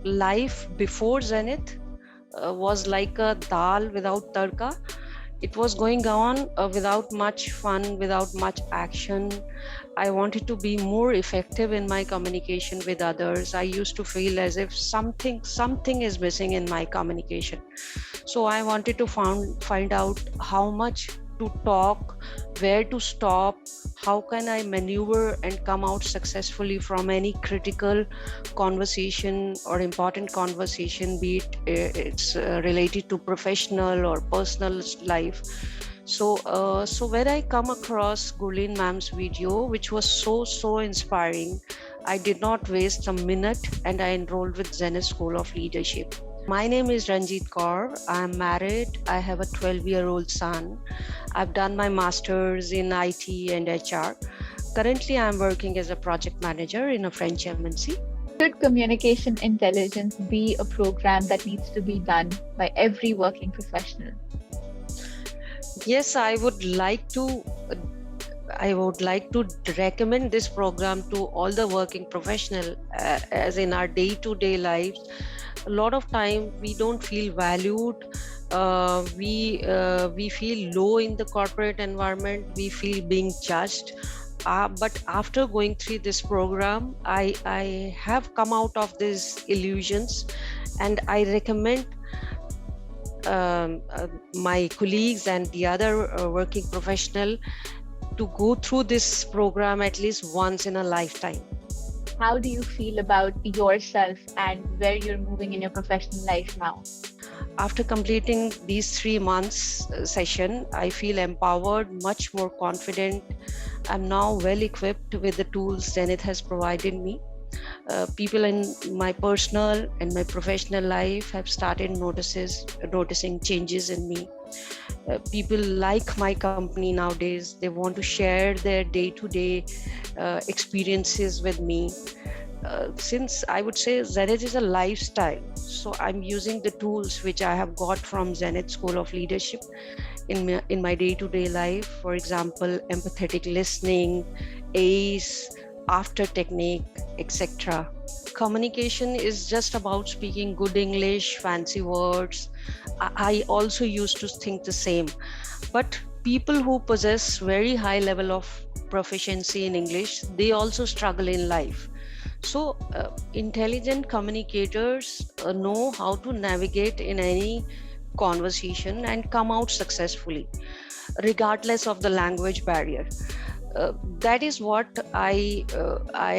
life before Zenith was like a dal without tadka. It was going on without much fun, without much action. I wanted to be more effective in my communication with others. I used to feel as if something is missing in my communication. So I wanted to find out how much to talk, where to stop, how can I maneuver and come out successfully from any critical conversation or important conversation, be it it's related to professional or personal life. So when I come across Gurleen ma'am's video, which was so inspiring, I did not waste a minute and I enrolled with Zenith School of Leadership. My name is Ranjeet Kaur. I'm married. I have a 12-year-old son. I've done my master's in IT and HR. Currently, I'm working as a project manager in a French MNC. Should communication intelligence be a program that needs to be done by every working professional? Yes, I would like to recommend this program to all the working professional, as in our day-to-day lives. A lot of time we don't feel valued. We feel low in the corporate environment. We feel being judged. But after going through this program, I have come out of these illusions, and I recommend my colleagues and the other working professional to go through this program at least once in a lifetime. How do you feel about yourself and where you're moving in your professional life now? After completing these 3 months session, I feel empowered, much more confident. I'm now well equipped with the tools Zenith has provided me. People in my personal and my professional life have started noticing changes in me. People like my company nowadays. They want to share their day-to-day experiences with me. Since I would say Zenith is a lifestyle, so I'm using the tools which I have got from Zenith School of Leadership in my day-to-day life. For example, empathetic listening, ACE, after technique, etc. Communication is just about speaking good English, fancy words. I also used to think the same, but people who possess very high level of proficiency in English, they also struggle in life. So intelligent communicators know how to navigate in any conversation and come out successfully, regardless of the language barrier. That is what I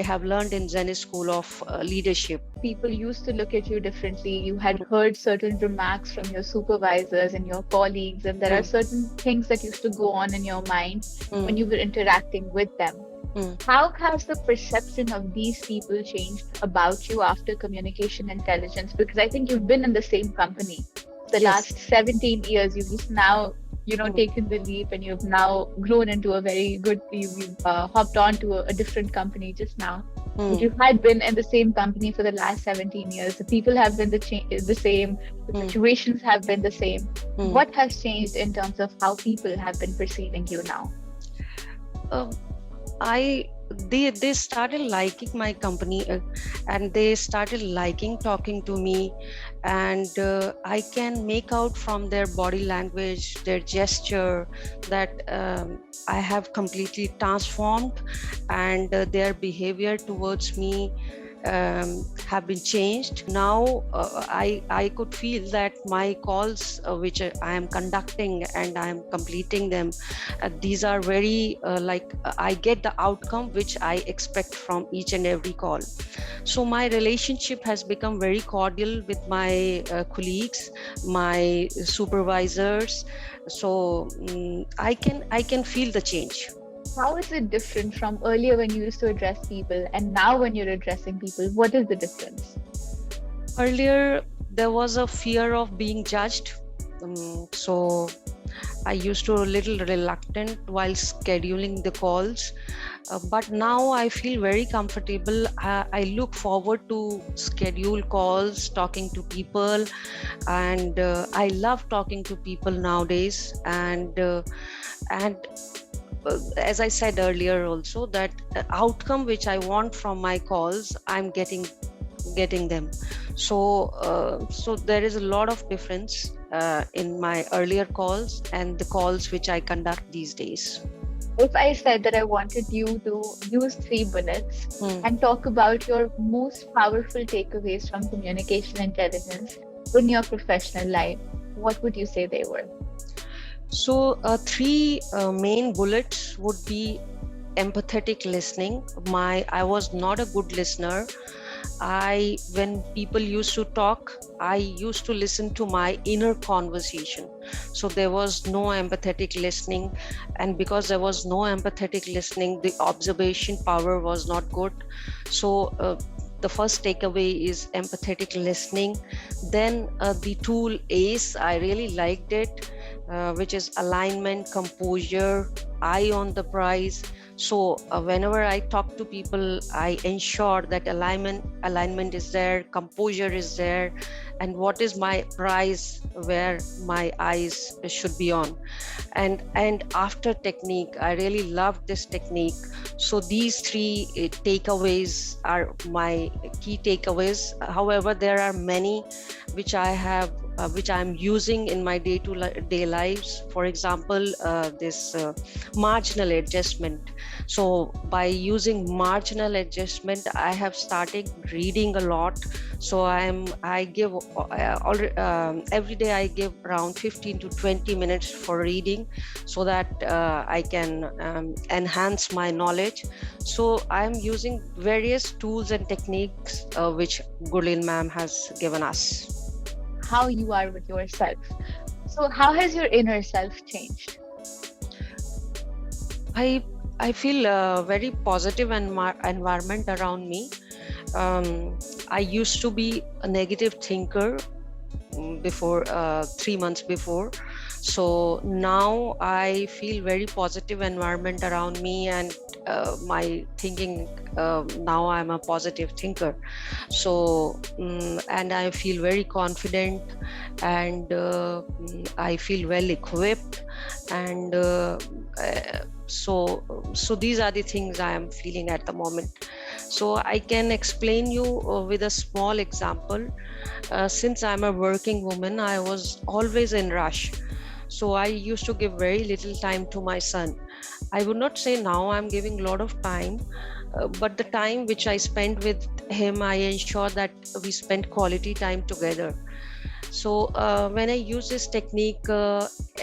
have learned in Zenith School of Leadership. People used to look at you differently. You had heard certain remarks from your supervisors and your colleagues, and there are certain things that used to go on in your mind when you were interacting with them. How has the perception of these people changed about you after communication intelligence? Because I think you've been in the same company the last 17 years. You've just now, taken the leap, and you've now grown into a very good, you've hopped on to a different company just now. But you had been in the same company for the last 17 years. The people have been the same. The situations have been the same. What has changed in terms of how people have been perceiving you now? They started liking my company, and they started liking talking to me, and I can make out from their body language, their gesture, that I have completely transformed, and their behavior towards me have been changed. Now I could feel that my calls which I am conducting and I am completing them, these are very I get the outcome which I expect from each and every call. So my relationship has become very cordial with my colleagues, my supervisors. So I can feel the change. How is it different from earlier when you used to address people and now when you're addressing people? What is the difference? Earlier, there was a fear of being judged. So I used to a little reluctant while scheduling the calls. But now I feel very comfortable. I look forward to schedule calls, talking to people, and I love talking to people nowadays. And as I said earlier also, that outcome which I want from my calls, I'm getting getting them. So there is a lot of difference in my earlier calls and the calls which I conduct these days. If I said that I wanted you to use 3 bullets Hmm. and talk about your most powerful takeaways from communication intelligence in your professional life, what would you say they were? So, three main bullets would be empathetic listening. I was not a good listener. When people used to talk, I used to listen to my inner conversation. So there was no empathetic listening, and because there was no empathetic listening, the observation power was not good. So the first takeaway is empathetic listening. Then the tool ACE, I really liked it, which is alignment, composure, eye on the prize. So whenever I talk to people, I ensure that alignment is there, composure is there, and what is my prize where my eyes should be on. And after technique, I really loved this technique. So these three takeaways are my key takeaways. However, there are many which I have which I'm using in my day-to-day lives. For example, this marginal adjustment. So by using marginal adjustment, I have started reading a lot. So I give every day I give around 15 to 20 minutes for reading, so that I can enhance my knowledge. So I'm using various tools and techniques which Gurleen ma'am has given us. How you are with yourself. So, how has your inner self changed? I I feel a very positive environment around me. I used to be a negative thinker before 3 months before. So now I feel very positive environment around me, and my thinking, now I'm a positive thinker. So and I feel very confident, and I feel well equipped, and so these are the things I am feeling at the moment. So I can explain you with a small example. Since I'm a working woman, I was always in rush. So I used to give very little time to my son. I would not say now I'm giving a lot of time, but the time which I spend with him, I ensure that we spend quality time together. So when I use this technique,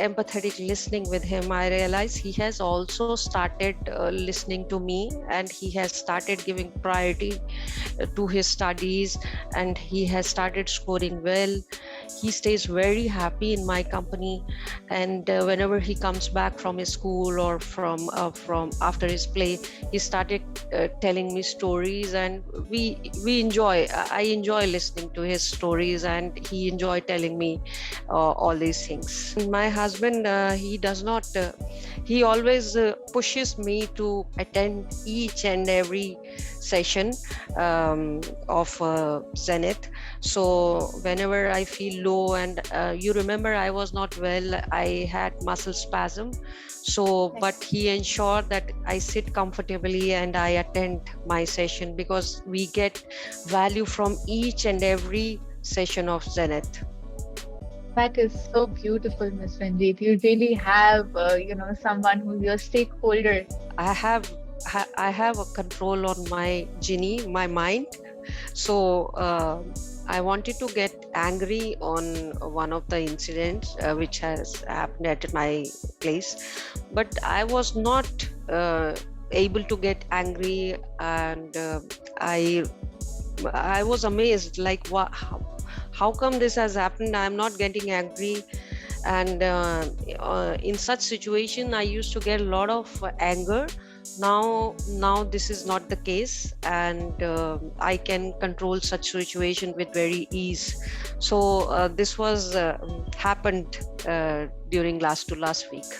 empathetic listening with him, I realize he has also started listening to me, and he has started giving priority to his studies, and he has started scoring well. He stays very happy in my company, and whenever he comes back from his school or from after his play, he started telling me stories, and we enjoy. I enjoy listening to his stories, and he enjoy telling me all these things. My husband, he does not. He always pushes me to attend each and every session of Zenith. So whenever I feel low, and you remember I was not well, I had muscle spasm. So, but he ensured that I sit comfortably and I attend my session, because we get value from each and every session of Zenith. That is so beautiful, Miss Ranjit. You really have, someone who's your stakeholder. I have I have a control on my genie, my mind. So I wanted to get angry on one of the incidents which has happened at my place, but I was not able to get angry, and I was amazed, like how come this has happened? I'm not getting angry. And in such situation, I used to get a lot of anger. Now this is not the case, and I can control such situation with very ease. So this was happened during last week.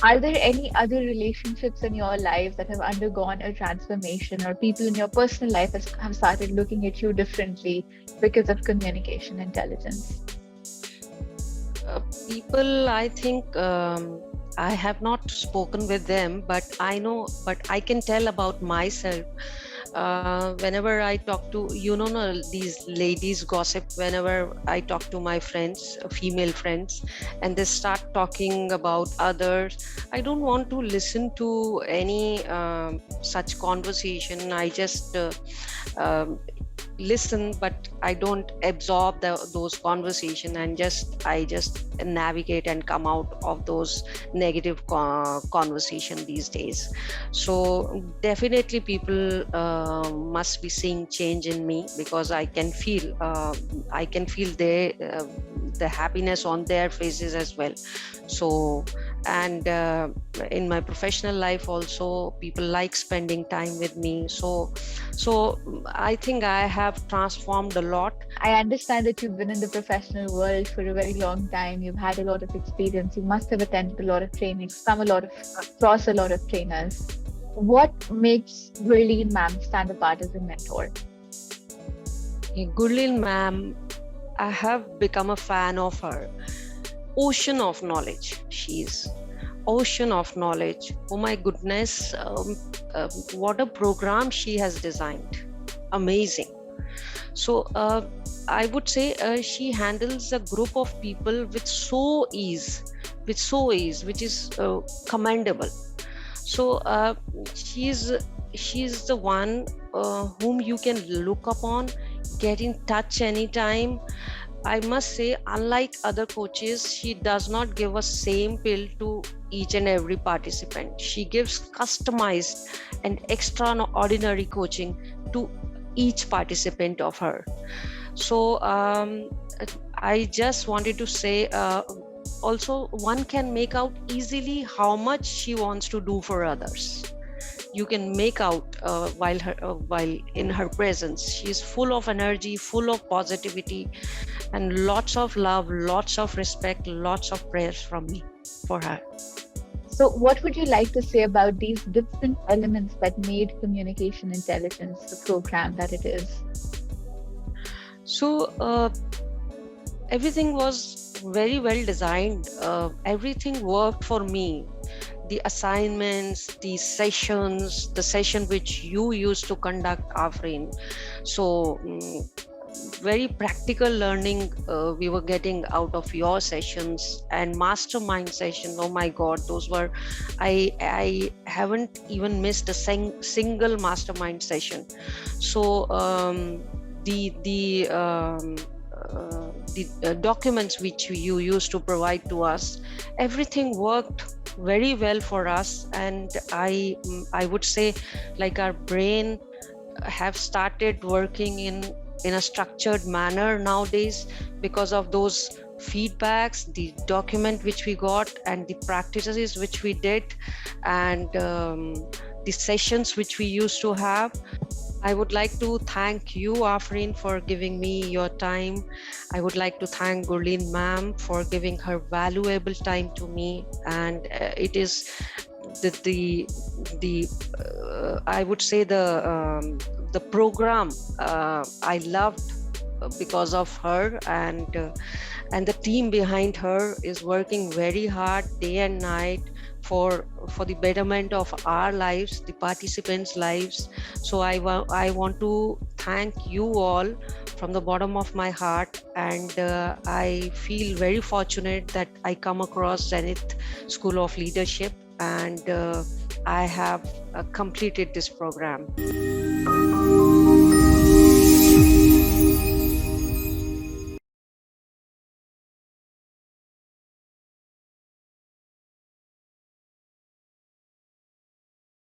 Are there any other relationships in your life that have undergone a transformation, or people in your personal life have started looking at you differently because of communication intelligence? People, I think, I have not spoken with them, but I know, but I can tell about myself. Whenever I talk to, no, these ladies gossip whenever I talk to my friends, female friends, and they start talking about others. I don't want to listen to any such conversation. I just um, listen, but I don't absorb those conversation, and I just navigate and come out of those negative conversation these days. So definitely people must be seeing change in me, because I can feel the happiness on their faces as well. So, and in my professional life also, people like spending time with me. So I think I have transformed a lot. I understand that you've been in the professional world for a very long time. You've had a lot of experience. You must have attended a lot of trainings, come a lot of across a lot of trainers. What makes Gurleen ma'am stand apart as a mentor? Gurleen ma'am, I have become a fan of her. Ocean of knowledge. She's ocean of knowledge. Oh my goodness, what a program she has designed. Amazing. So I would say she handles a group of people with so ease, which is commendable. So she's the one whom you can look upon, get in touch anytime. I must say, unlike other coaches, she does not give a same pill to each and every participant. She gives customized and extraordinary coaching to each participant of her. So I just wanted to say, also one can make out easily how much she wants to do for others. You can make out while in her presence. She is full of energy, full of positivity, and lots of love, lots of respect, lots of prayers from me for her. So, what would you like to say about these different elements that made communication intelligence the program that it is? So everything was very well designed. Everything worked for me. The assignments, the sessions, the session which you used to conduct, Afrin. So very practical learning we were getting out of your sessions, and mastermind sessions. Oh my God, those were, I haven't even missed a single mastermind session. So the documents which you used to provide to us, everything worked very well for us. And I would say, like, our brain have started working in a structured manner nowadays, because of those feedbacks, the document which we got, and the practices which we did, and the sessions which we used to have. I would like to thank you, Afrin, for giving me your time. I would like to thank Gurleen ma'am for giving her valuable time to me. And it is the I would say the program I loved because of her, and the team behind her is working very hard day and night for the betterment of our lives, the participants' lives. So I want to thank you all from the bottom of my heart, and I feel very fortunate that I come across Zenith School of Leadership, and I have completed this program.